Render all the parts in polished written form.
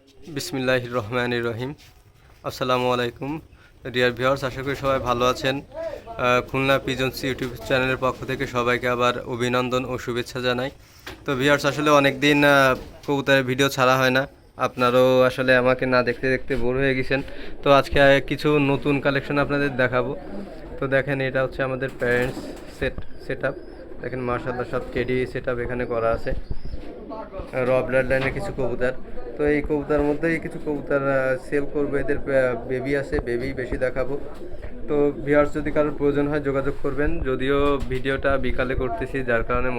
বিসমিল্লাহির রহমানির রহিম। আসসালামু আলাইকুম ডিয়ার ভিউয়ার্স, আশা করি সবাই ভালো আছেন। খুলনা পিজন্স ইউটিউব চ্যানেলের পক্ষ থেকে সবাইকে আবার অভিনন্দন ও শুভেচ্ছা জানাই। তো ভিউয়ার্স, আসলে অনেক দিন কবুতরের ভিডিও ছাড়া হয় না, আপনারাও আসলে আমাকে না দেখতে দেখতে বোর হয়ে গেছেন। তো আজকে কিছু নতুন কালেকশন আপনাদের দেখাবো। তো দেখেন, এটা হচ্ছে আমাদের প্যারেন্টস সেট আপ। দেখেন মাশাআল্লাহ, সব টেডি সেট আপ এখানে করা আছে। র ব্লাড লাইনের কিছু কবুতর। তো এই কবুতার মধ্যেই কিছু কবুতর সেল করবো। এদের বেবি আছে, বেবি বেশি দেখাবো। তো ভিউয়ার্স, যদি কারোর প্রয়োজন হয় যোগাযোগ করবেন। যদিও ভিডিওটা বিকালে করতেছি, যার কারণে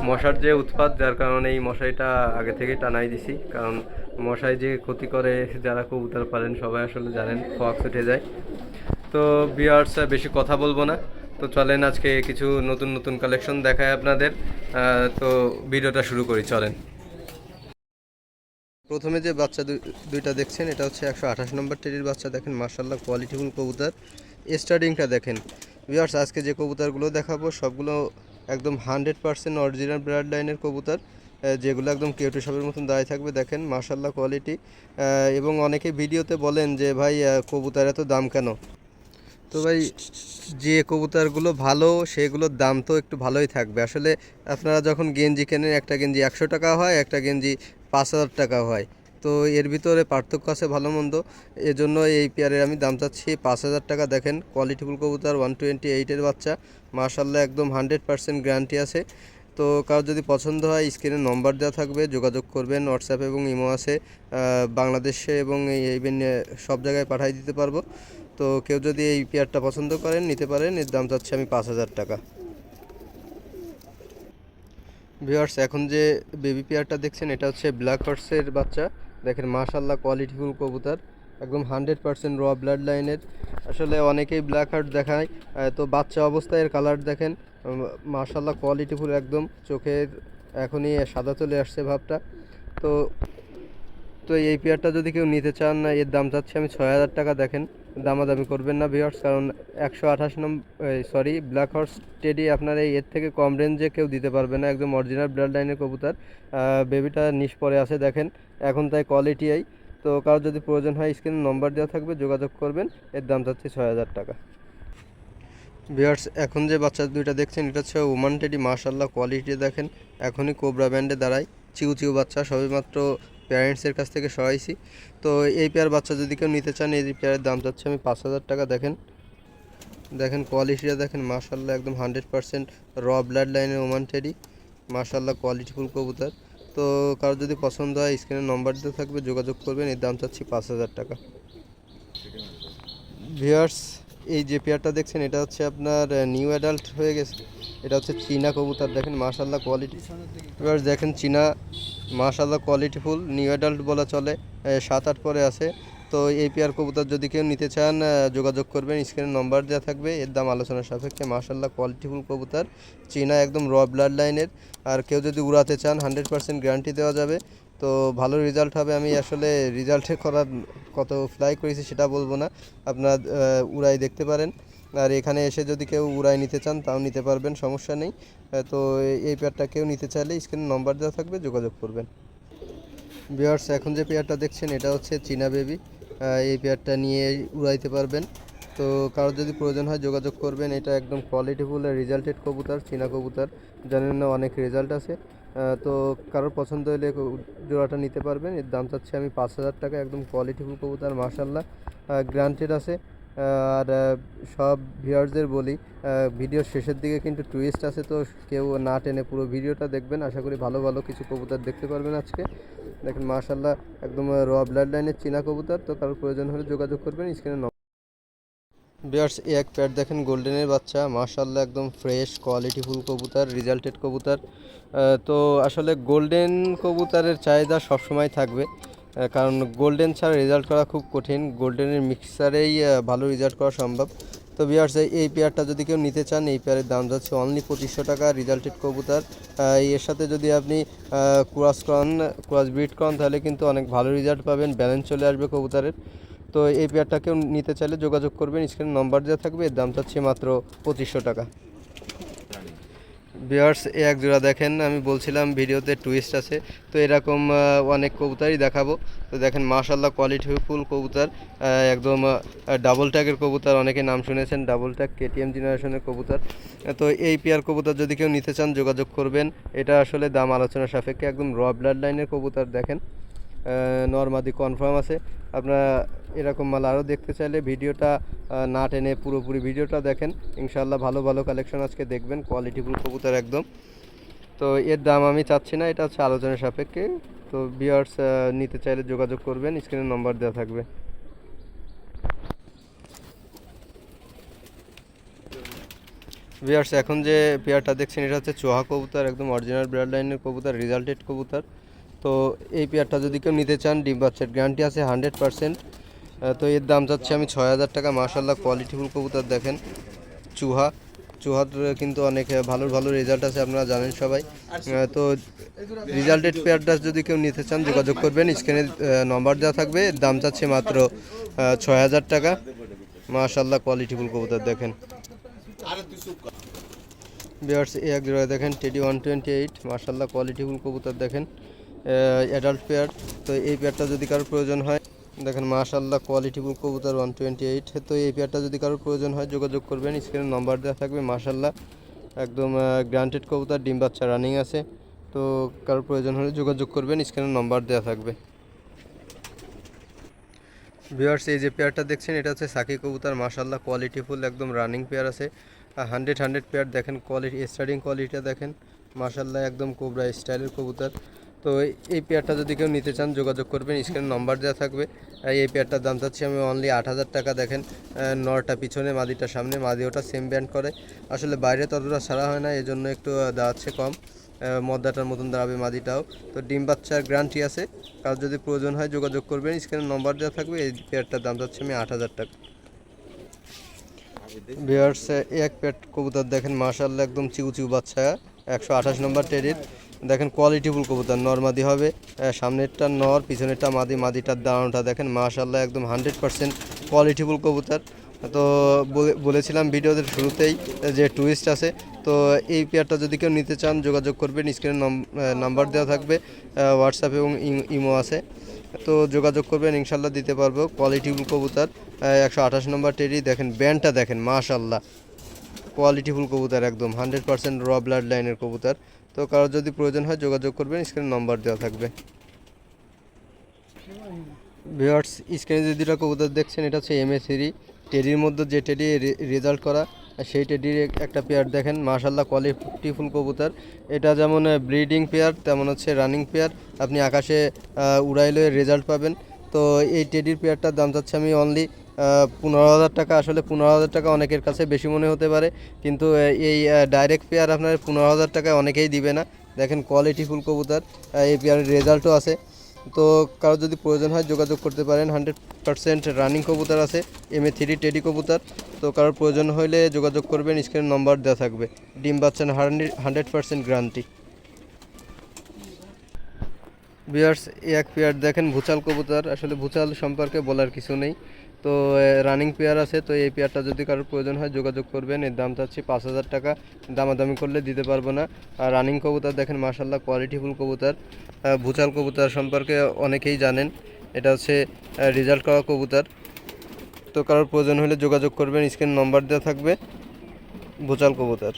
মশার যে উৎপাত, যার কারণে এই মশারিটা আগে থেকেই টানাই দিছি। কারণ মশাই যে ক্ষতি করে যারা কবুতর পালেন সবাই আসলে জানেন, ফক্স উঠে যায়। তো ভিউয়ার্স, বেশি কথা বলবো না। তো চলেন আজকে কিছু নতুন নতুন কালেকশন দেখায় আপনাদের। তো ভিডিওটা শুরু করি, চলেন। প্রথমে যে বাচ্চা দুইটা দেখছেন, এটা হচ্ছে 128 নম্বর টেরির বাচ্চা। দেখেন মাশাআল্লাহ কোয়ালিটিফুল কবুতর। স্টার্টিংটা দেখেন ভিউয়ার্স। আজকে যে কবুতরগুলো দেখাবো সবগুলো একদম 100% অরিজিনাল ব্লাড লাইনের কবুতর, যেগুলো একদম কেউটু সবের মতন দাঁড়িয়ে থাকবে। দেখেন মাশাআল্লাহ কোয়ালিটি। এবং অনেকে ভিডিওতে বলেন যে ভাই কবুতর এত দাম কেন। তো ভাই, যে কবুতরগুলো ভালো সেগুলোর দাম তো একটু ভালোই থাকবে। আসলে আপনারা যখন গেঞ্জি কেনেন, একটা গেঞ্জি 100 টাকা হয়, একটা গেঞ্জি 5,000 টাকা হয়। তো এর ভিতরে পার্থক্য আছে ভালো মন্দ। এজন্য এই পেয়ারের আমি দাম চাচ্ছি 5,000 টাকা। দেখেন কোয়ালিটিফুল কবুতর, 128-এর বাচ্চা। মাশাআল্লাহ একদম 100% গ্যারান্টি আছে। তো কারো যদি পছন্দ হয়, স্ক্রিনে নম্বর দেওয়া থাকবে, যোগাযোগ করবেন। হোয়াটসঅ্যাপ এবং ইমো আছে, বাংলাদেশে এবং ইভেন সব জায়গায় পাঠিয়ে দিতে পারবো। তো কেউ যদি এই পেয়ারটা পছন্দ করেন নিতে পারেন। এর দাম চাচ্ছি আমি 5,000 টাকা। ভিউয়ার্স, এখন যে বেবি পেয়ারটা দেখছেন, এটা হচ্ছে ব্ল্যাক হর্সের বাচ্চা। দেখেন মাশাআল্লাহ কোয়ালিটিফুল কবুতর, একদম 100% র ব্লাড লাইনের। আসলে অনেকেই ব্ল্যাক হার্ট দেখায়, তো বাচ্চা অবস্থায় এর কালার দেখেন মাশাআল্লাহ কোয়ালিটিফুল একদম। চোখের এখনই সাদা চলে আসছে ভাবটা। তো তো এই পেয়ারটা যদি কেউ নিতে চান, এর দাম চাচ্ছি আমি 6,000 টাকা। দেখেন দামাদামি করবেন না ভিউয়ার্স, কারণ 128 নম্বর ব্ল্যাক হর্স টেডি আপনার এর থেকে কম রেঞ্জে কেউ দিতে পারবে না। একদম অরিজিনাল ব্লাড লাইনের কবুতর। বেবিটা নিচ পরে আছে দেখেন, এখন তাই কোয়ালিটি এই। তো কারো যদি প্রয়োজন হয়, স্ক্রিনে নম্বর দেওয়া থাকবে, যোগাযোগ করবেন। এর দাম চাচ্ছি 6,000 টাকা। ভিউয়ার্স, এখন যে বাচ্চা দুইটা দেখছেন, এটা হচ্ছে ওমান টেডি। মাশাআল্লাহ কোয়ালিটি দেখেন, এখনই কোবরা ব্যান্ডে দাঁড়ায়। চিউ চিউ বাচ্চা, সবেমাত্র প্যারেন্টসের কাছ থেকে সরাইছি। তো এই পেয়ার বাচ্চা যদি কেউ নিতে চান, এই পেয়ারের দাম চাচ্ছি আমি 5,000 টাকা। দেখেন কোয়ালিটিটা দেখেন মাশাআল্লাহ একদম 100% র ব্লাড লাইনের ওমান টেডি। মাশাআল্লাহ কোয়ালিটিফুল কবুতর। তো কারো যদি পছন্দ হয়, স্ক্রিনে নম্বর দিতে থাকবে, যোগাযোগ করবেন। এর দাম চাচ্ছি 5,000 টাকা। ভিউয়ার্স, এই যে পেয়ারটা দেখছেন, এটা হচ্ছে আপনার নিউ অ্যাডাল্ট হয়ে গেছে। এটা হচ্ছে চীনা কবুতর। দেখেন মাশাআল্লাহ কোয়ালিটি। ভিউয়ার্স দেখেন, চীনা মাশাআল্লাহ কোয়ালিটিফুল, নিউ অ্যাডাল্ট বলা চলে, 7-8 পরে আছে। তো এই পেয়ার কবুতর যদি কেউ নিতে চান, যোগাযোগ করবেন। স্ক্রিনে নম্বর দেওয়া থাকবে, এর দাম আলোচনার সাপেক্ষে। মাশাআল্লাহ কোয়ালিটিফুল কবুতর, চীনা একদম র ব্লাড লাইনের। আর কেউ যদি উড়াতে চান, 100% গ্যারান্টি দেওয়া যাবে। তো ভালো রেজাল্ট হবে। আমি আসলে রেজাল্টে করার কত ফ্লাই করেছি সেটা বলবো না, আপনার উড়াই দেখতে পারেন। আর এখানে এসে যদি কেউ উড়াই নিতে চান, তাও নিতে পারবেন, সমস্যা নেই। তো এই পেয়ারটা কেউ নিতে চাইলে স্ক্রিনে নম্বর দেওয়া থাকবে, যোগাযোগ করবেন। ভিউয়ার্স, এখন যে পেয়ারটা দেখছেন, এটা হচ্ছে চীনা বেবি। এই পেয়ারটা নিয়ে উড়াইতে পারবেন। তো কারোর যদি প্রয়োজন হয়, যোগাযোগ করবেন। এটা একদম কোয়ালিটিফুল রেজাল্টেড কবুতর, চীনা কবুতর, জানেন না অনেক রেজাল্ট আছে। তো কারোর পছন্দ হলে জোড়াটা নিতে পারবেন। এর দাম চাচ্ছি আমি 5,000 টাকা। একদম কোয়ালিটিফুল কবুতর, মাশাআল্লাহ গ্রান্টেড আছে। আর সব ভিউয়ার্সদের বলি, ভিডিওর শেষের দিকে কিন্তু টুইস্ট আছে, তো কেউ না টেনে পুরো ভিডিওটা দেখবেন। আশা করি ভালো ভালো কিছু কবুতর দেখতে পারবেন আজকে। দেখেন মাশাআল্লাহ একদম র ব্লাড লাইনের চীনা কবুতর। তো কারোর প্রয়োজন হলে যোগাযোগ করবেন, স্ক্রিনে। ভিউয়ার্স, এক প্যাড দেখেন গোল্ডেনের বাচ্চা। মাশাআল্লাহ একদম ফ্রেশ কোয়ালিটিফুল কবুতর, রেজাল্টেড কবুতর। তো আসলে গোল্ডেন কবুতরের চাহিদা সবসময় থাকবে, কারণ গোল্ডেন ছাড়া রেজাল্ট করা খুব কঠিন। গোল্ডেনের মিক্সারেই ভালো রেজাল্ট করা সম্ভব। তো ভিউয়ার্স, এই পেয়ারটা যদি কেউ নিতে চান, এই পেয়ারের দাম যাচ্ছে অনলি 2,500 টাকা। রেজাল্টেড কবুতর, এর সাথে যদি আপনি ক্রস ব্রিড করান, তাহলে কিন্তু অনেক ভালো রেজাল্ট পাবেন, ব্যালেন্স চলে আসবে কবুতরের। তো এই পেয়ারটাকেও নিতে চাইলে যোগাযোগ করবেন, স্ক্রিনে নম্বর দেওয়া থাকবে। এর দাম চাচ্ছি মাত্র 2,500 টাকা। ভিউয়ার্স এক জোড়া দেখেন, আমি বলছিলাম ভিডিওতে টুইস্ট আছে, তো এরকম অনেক কবুতরই দেখাবো। তো দেখেন মাশাআল্লাহ কোয়ালিটিফুল কবুতর, একদম ডাবল ট্যাগের কবুতর, অনেকে নাম শুনেছেন ডাবল ট্যাগ কেটিএম জেনারেশনের কবুতর। তো এই পেয়ার কবুতর যদি কেউ নিতে চান যোগাযোগ করবেন। এটা আসলে দাম আলোচনা সাপেক্ষে, একদম র ব্লাড লাইনের কবুতর দেখেন, নরমাদি কনফার্ম আছে। আপনারা এরকম মাল আরও দেখতে চাইলে ভিডিওটা না টেনে পুরোপুরি ভিডিওটা দেখেন, ইনশাআল্লাহ ভালো ভালো কালেকশন আজকে দেখবেন, কোয়ালিটিফুল কবুতর একদম। তো এর দাম আমি চাচ্ছি না, এটা হচ্ছে আলোচনার সাপেক্ষে। তো ভিউয়ার্স নিতে চাইলে যোগাযোগ করবেন, স্ক্রিনে নম্বর দেওয়া থাকবে। ভিউয়ার্স এখন যে পেয়ারটা দেখছেন এটা হচ্ছে চোহা কবুতর, একদম অরিজিনাল ব্লাড লাইনের কবুতর, রেজাল্টেড কবুতর। তো এই পেয়ারটা যদি কেউ নিতে চান ডিম বাচ্চার গ্যারান্টি আছে 100%। তো এর দাম চাচ্ছি আমি 6,000 টাকা। মাশাআল্লাহ কোয়ালিটিফুল কবুতর দেখেন, চুহা চুহার কিন্তু অনেক ভালো ভালো রেজাল্ট আছে, আপনারা জানেন সবাই। তো রেজাল্টেড পেয়ারটা যদি কেউ নিতে চান যোগাযোগ করবেন, স্ক্রিনে নম্বর দেওয়া থাকবে। দাম চাচ্ছে মাত্র 6,000 টাকা। মাশাআল্লাহ কোয়ালিটিফুল কবুতর দেখেন। ভিউয়ার্স এক জোড়া দেখেন টেডি 128, মাশাআল্লাহ কোয়ালিটিফুল কবুতর দেখেন, অ্যাডাল্ট পেয়ার। তো এই পেয়ারটা যদি কারোর প্রয়োজন হয় দেখেন মাশাআল্লাহ কোয়ালিটিফুল কবুতর 128। তো এই পেয়ারটা যদি কারোর প্রয়োজন হয় যোগাযোগ করবেন, স্ক্রিনে নম্বর দেওয়া থাকবে। মাশাআল্লাহ একদম গ্রান্টেড কবুতর, ডিম বাচ্চা রানিং আছে। তো কারোর প্রয়োজন হলে যোগাযোগ করবেন, স্ক্রিনে নম্বর দেওয়া থাকবে। ভিউয়ার্স এই যে পেয়ারটা দেখছেন এটা হচ্ছে সাকি কবুতর, মাশাআল্লাহ কোয়ালিটিফুল একদম রানিং পেয়ার আছে, 100 পেয়ার দেখেন। কোয়ালিটি স্টার্টিং কোয়ালিটিটা দেখেন, মাশাআল্লাহ একদম কোবরা স্টাইলের কবুতর। তো এই পেয়ারটা যদি কেউ নিতে চান যোগাযোগ করবেন, স্ক্রিনে নম্বর দেওয়া থাকবে। এই পেয়ারটার দাম চাচ্ছি আমি অনলি 8,000 টাকা। দেখেন নরটা পিছনে, মাদিটা সামনে, মাদি ওটা সেম ব্যান্ড করে, আসলে বাইরে ততটা ছাড়া হয় না, এজন্য একটু দাঁড়াচ্ছে কম, মদ্দাটার মতন দাঁড়াবে মাদিটাও। তো ডিম বাচ্চার গ্যারান্টি আছে, কারো যদি প্রয়োজন হয় যোগাযোগ করবেন, স্ক্রিনে নম্বর দেওয়া থাকবে। এই পেয়ারটার দাম চাচ্ছি আমি 8,000 টাকা। ভিউয়ার্স এক পেয়ার কবুতর দেখেন, মাশাআল্লাহ একদম চিউ বাচ্চা, 128 নম্বর টেরির দেখেন, কোয়ালিটিফুল কবুতর, নরমাদি হবে, সামনেরটা নর পিছনেরটা মাদি, মাদিটার দাঁড়ানোটা দেখেন, মাশাআল্লাহ একদম 100% কোয়ালিটিফুল কবুতর। তো বলেছিলাম ভিডিওতে শুরুতেই যে টুইস্ট আছে। তো এই পেয়ারটা যদি কেউ নিতে চান যোগাযোগ করবেন, স্ক্রিনে নাম্বার দেওয়া থাকবে, হোয়াটসঅ্যাপ এবং ইমো আছে। তো যোগাযোগ করবেন, ইনশাল্লাহ দিতে পারবো। কোয়ালিটিফুল কবুতর, 128 নম্বর টেরি দেখেন, ব্যান্ডটা দেখেন মাশাআল্লাহ কোয়ালিটিফুল কবুতর, একদম 100% র ব্লাড লাইনের কবুতর। তো কারোর যদি প্রয়োজন হয় যোগাযোগ করবেন, স্ক্রিনে নম্বর দেওয়া থাকবে। ভিউয়ার্স স্ক্রিনে যে দুটো কবুতর দেখছেন এটা হচ্ছে MA3 টেডির মধ্যে, যে টেডি রেজাল্ট করা সেই টেডির একটা পেয়ার দেখেন, মাশাআল্লাহ কোয়ালিটিফুল কবুতর। এটা যেমন ব্রিডিং পেয়ার তেমন হচ্ছে রানিং পেয়ার, আপনি আকাশে উড়াইলে রেজাল্ট পাবেন। তো এই টেডির পেয়ারটার দাম চাচ্ছি আমি অনলি 15,000 টাকা। আসলে 15,000 টাকা অনেকের কাছে বেশি মনে হতে পারে, কিন্তু এই ডাইরেক্ট পেয়ার আপনার 15,000 টাকায় অনেকেই দিবে না। দেখেন কোয়ালিটিফুল কবুতর, এই পেয়ারের রেজাল্টও আছে। তো কারো যদি প্রয়োজন হয় যোগাযোগ করতে পারেন, 100% রানিং কবুতর আছে, MA3 টেডি কবুতর। তো কারোর প্রয়োজন হলে যোগাযোগ করবেন, স্ক্রিনে নম্বর দেওয়া থাকবে। ডিম বাচ্চা 100% গ্যারান্টি। ভিউয়ার্স এক পেয়ার দেখেন ভুচাল কবুতর, আসলে ভুচাল সম্পর্কে বলার কিছু নেই। তো রানিং পেয়ার আছে। তো এই পেয়ারটা যদি কারোর প্রয়োজন হয় যোগাযোগ করবেন, এর দাম চাচ্ছি 5,000 টাকা, দামাদামি করলে দিতে পারবো না। আর রানিং কবুতর দেখেন মাশাআল্লাহ কোয়ালিটিফুল কবুতর। ভুচাল কবুতর সম্পর্কে অনেকেই জানেন, এটা হচ্ছে রেজাল্ট করা কবুতর। তো কারোর প্রয়োজন হলে যোগাযোগ করবেন, স্ক্রিনে নম্বর দেওয়া থাকবে। ভুচাল কবুতর।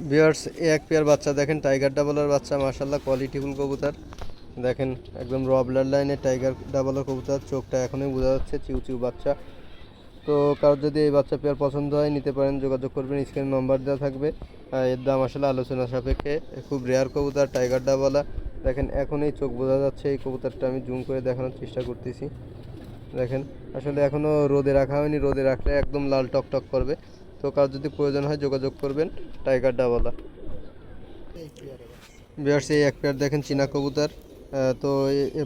ভিউয়ার্স এক পেয়ার বাচ্চা দেখেন, টাইগার ডাবলার বাচ্চা, মাশাআল্লাহ কোয়ালিটিফুল কবুতর দেখেন, একদম র ব্লাড লাইনের টাইগার ডাবলার কবুতর, চোখটা এখনই বোঝা যাচ্ছে, চিউ বাচ্চা। তো কারোর যদি এই বাচ্চা পেয়ার পছন্দ হয় নিতে পারেন, যোগাযোগ করবেন, স্ক্রিনে নম্বর দেওয়া থাকবে। এর দাম আসলে আলোচনা সাপেক্ষে, খুব রেয়ার কবুতর টাইগার ডাবলা দেখেন, এখনই চোখ বোঝা যাচ্ছে। এই কবুতরটা আমি জুম করে দেখানোর চেষ্টা করতেছি, দেখেন আসলে এখনও রোদে রাখা হয়নি, রোদে রাখলে একদম লাল টক করবে। তো কার যদি প্রয়োজন হয় যোগাযোগ করবেন, টাইগার ডাবলা। ভিউয়ার্স এই এক পেয়ার দেখেন চীনা কবুতর, তো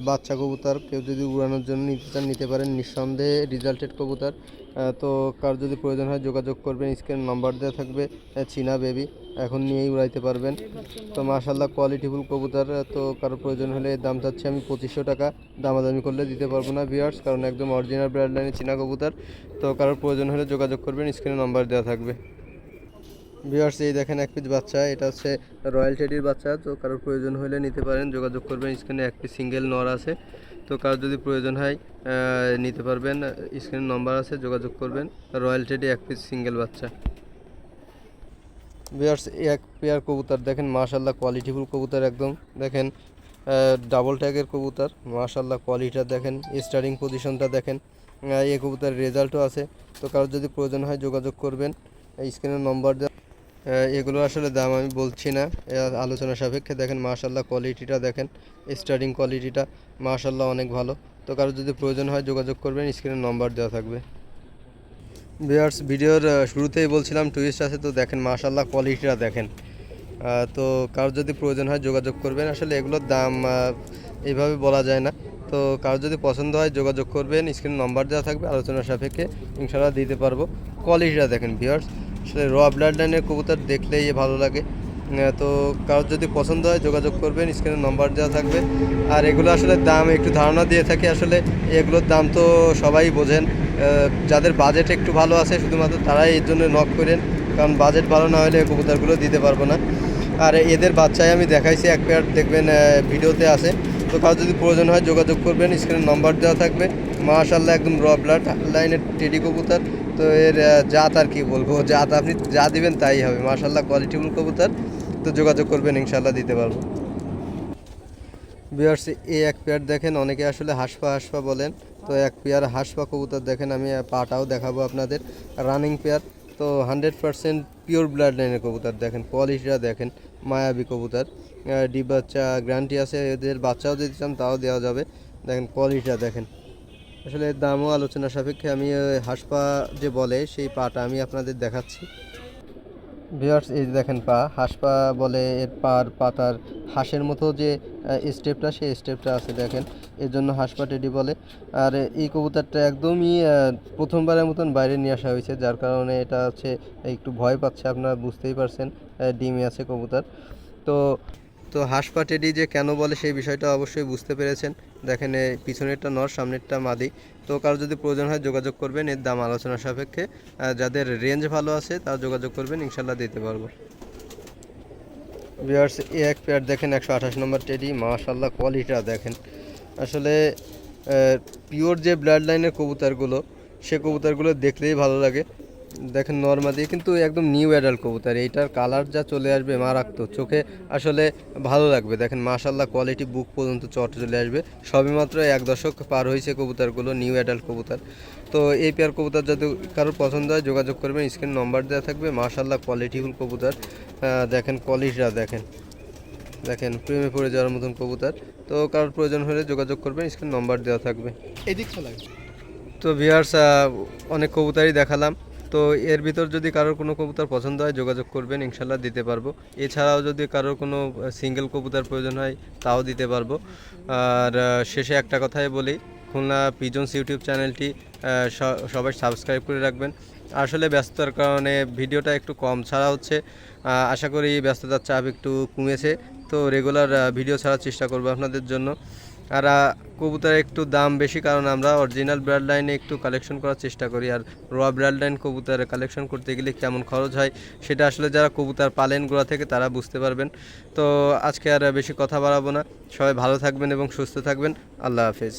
বাচ্চা কবুতর, কেউ যদি উড়ানোর জন্য নিতে চান নিতে পারেন, নিঃসন্দেহে রেজাল্টেড কবুতর। তো কার যদি প্রয়োজন হয় যোগাযোগ করবেন, স্ক্রিনে নাম্বার দেওয়া থাকবে। চীনা বেবি এখন নিয়েই উড়াইতে পারবেন। তো মাশাআল্লাহ কোয়ালিটিফুল কবুতর। তো কারো প্রয়োজন হলে দাম চাচ্ছি আমি 2500 টাকা, দামাদামি করলে দিতে পারবো না ভিউয়ার্স, কারণ একদম অরিজিনাল ব্র্যান্ড লাইনের চীনা কবুতর। তো কারোর প্রয়োজন হলে যোগাযোগ করবেন, স্ক্রিনে নাম্বার দেওয়া থাকবে। ভিউয়ার্স এই দেখেন এক পিস বাচ্চা, এটা হচ্ছে রয়্যাল টেডির বাচ্চা। তো কারোর প্রয়োজন হলে নিতে পারেন, যোগাযোগ করবেন। স্ক্রিনে এক পিস সিঙ্গেল নর আছে, তো কারোর যদি প্রয়োজন হয় নিতে পারবেন। স্ক্রিনে নম্বর আছে, যোগাযোগ করবেন। রয়্যাল টেডি এক পিস সিঙ্গেল বাচ্চা। ভিউয়ার্স এক পেয়ার কবুতর দেখেন, মাশাআল্লাহ কোয়ালিটিফুল কবুতর একদম। দেখেন ডাবল ট্যাগের কবুতর, মাশাআল্লাহ কোয়ালিটিটা দেখেন, স্টার্টিং পজিশনটা দেখেন। এই কবুতরের রেজাল্টও আছে, তো কারোর যদি প্রয়োজন হয় যোগাযোগ করবেন। স্ক্রিনে নম্বর দেওয়া। এগুলো আসলে দাম আমি বলছি না, আলোচনা সাপেক্ষে। দেখেন মাশাআল্লাহ কোয়ালিটিটা দেখেন, স্টার্টিং কোয়ালিটিটা মাশাআল্লাহ অনেক ভালো। তো কারোর যদি প্রয়োজন হয় যোগাযোগ করবেন, স্ক্রিনে নম্বর দেওয়া থাকবে। ভিউয়ার্স ভিডিওর শুরুতেই বলছিলাম টুইস্ট আছে, তো দেখেন মাশাআল্লাহ কোয়ালিটিটা দেখেন। তো কারোর যদি প্রয়োজন হয় যোগাযোগ করবেন। আসলে এগুলোর দাম এইভাবে বলা যায় না, তো কারোর যদি পছন্দ হয় যোগাযোগ করবেন। স্ক্রিনে নম্বর দেওয়া থাকবে, আলোচনা সাপেক্ষে ইনশাআল্লাহ দিতে পারবো। কোয়ালিটিটা দেখেন ভিউয়ার্স, আসলে র ব্লাড লাইনের কবুতর দেখলেই ভালো লাগে। তো কারোর যদি পছন্দ হয় যোগাযোগ করবেন, স্ক্রিনে নম্বর দেওয়া থাকবে। আর এগুলো আসলে দাম একটু ধারণা দিয়ে থাকি, আসলে এগুলোর দাম তো সবাই বোঝেন। যাদের বাজেট একটু ভালো আছে শুধুমাত্র তারাই এর জন্য নক করেন, কারণ বাজেট ভালো না হলে কবুতরগুলো দিতে পারবো না। আর এদের বাচ্চাই আমি দেখাইছি, এক পেয়ার দেখবেন ভিডিওতে আছে। তো কারো যদি প্রয়োজন হয় যোগাযোগ করবেন, স্ক্রিনে নম্বর দেওয়া থাকবে। মাশাআল্লাহ একদম র ব্লাড লাইনের টেডি কবুতর। তো এর জাত আর কি বলবো, জাত আপনি যা দিবেন তাই হবে। মাশাআল্লাহ কোয়ালিটিফুল কবুতর, তো যোগাযোগ করবেন, ইনশাআল্লাহ দিতে পারবো। ভিউয়ার্স এই এক পেয়ার দেখেন, অনেকে আসলে হাঁসপা হাঁসপা বলেন। তো এক পেয়ার হাঁসপা কবুতর দেখেন, আমি পাটাও দেখাবো আপনাদের। রানিং পেয়ার, তো 100% পিওর ব্লাড লাইনের কবুতর। দেখেন কোয়ালিটিটা দেখেন, মায়াবী কবুতর। ডিম বাচ্চা গ্যারান্টি আছে, এদের বাচ্চাও যদি চান তাও দেওয়া যাবে। দেখেন কোয়ালিটিটা দেখেন। আসলে এর দামও আলোচনা সাপেক্ষে। আমি হাঁসপা যে বলে সেই পাটা আমি আপনাদের দেখাচ্ছি। ভিউয়ার্স এই যে দেখেন পা, হাঁস পা বলে। এর পাতার হাঁসের মতো যে স্টেপটা, সেই স্টেপটা আছে দেখেন, এর জন্য হাঁস পা টেডি বলে। আর এই কবুতরটা একদমই প্রথমবারের মতন বাইরে নিয়ে আসা হয়েছে, যার কারণে এটা হচ্ছে একটু ভয় পাচ্ছে, আপনারা বুঝতেই পারছেন। ডিমে আছে কবুতর। তো তো হাঁস পা টেডি যে কেন বলে সেই বিষয়টা অবশ্যই বুঝতে পেরেছেন। দেখেন পিছনেরটা নর, সামনেরটা মাদি। তো কারো যদি প্রয়োজন হয় যোগাযোগ করবেন, এর দাম আলোচনা সাপেক্ষে। যাদের রেঞ্জ ভালো আছে তারা যোগাযোগ করবেন, ইনশাল্লাহ দিতে পারবো। ভিউয়ার্স এ এক পেয়ার দেখেন, 128 নম্বর টেডি। মাশাআল্লাহ কোয়ালিটিটা দেখেন, আসলে পিওর যে ব্লাড লাইনের কবুতরগুলো, সে কবুতরগুলো দেখলেই ভালো লাগে। দেখেন নর্মাদি কিন্তু একদম নিউ অ্যাডাল্ট কবুতর, এইটার কালার যা চলে আসবে মারাত্মক, চোখে আসলে ভালো লাগবে। দেখেন মাশাআল্লাহ কোয়ালিটি, বুক পর্যন্ত চট চলে আসবে। সবেমাত্র 1 দশক পার হয়েছে কবুতরগুলো, নিউ অ্যাডাল্ট কবুতর। তো এই পেয়ার কবুতর যদি কারোর পছন্দ হয় যোগাযোগ করবেন, স্ক্রিন নম্বর দেওয়া থাকবে। মাশাআল্লাহ কোয়ালিটিফুল কবুতর। দেখেন কোয়ালিটিটা দেখেন, দেখেন প্রেমে পড়ে যাওয়ার মতন কবুতর। তো কারোর প্রয়োজন হলে যোগাযোগ করবেন, স্ক্রিন নম্বর দেওয়া থাকবে। এদিক চলে তো ভিউয়ার্স অনেক কবুতরই দেখালাম। তো এর ভিতর যদি কারোর কোনো কবুতর পছন্দ হয় যোগাযোগ করবেন, ইনশাল্লাহ দিতে পারবো। এছাড়াও যদি কারোর কোনো সিঙ্গেল কবুতর প্রয়োজন হয় তাও দিতে পারবো। আর শেষে একটা কথাই বলি, খুলনা পিজনস ইউটিউব চ্যানেলটি সবাই সাবস্ক্রাইব করে রাখবেন। আসলে ব্যস্ততার কারণে ভিডিওটা একটু কম ছাড়া হচ্ছে। আশা করি ব্যস্ততার চাপ একটু কমেছে, তো রেগুলার ভিডিও ছাড়ার চেষ্টা করবো আপনাদের জন্য। আর কবুতরের একটু দাম বেশি, কারণ আমরা অরিজিনাল ব্লাড লাইনে একটু কালেকশন করার চেষ্টা করি। আর র ব্লাড লাইন কবুতরের কালেকশন করতে গেলে কেমন খরচ হয় সেটা আসলে যারা কবুতর পালেন গোড়া থেকে তারা বুঝতে পারবেন। তো আজকে আর বেশি কথা বাড়াবো না, সবাই ভালো থাকবেন এবং সুস্থ থাকবেন। আল্লাহ হাফেজ।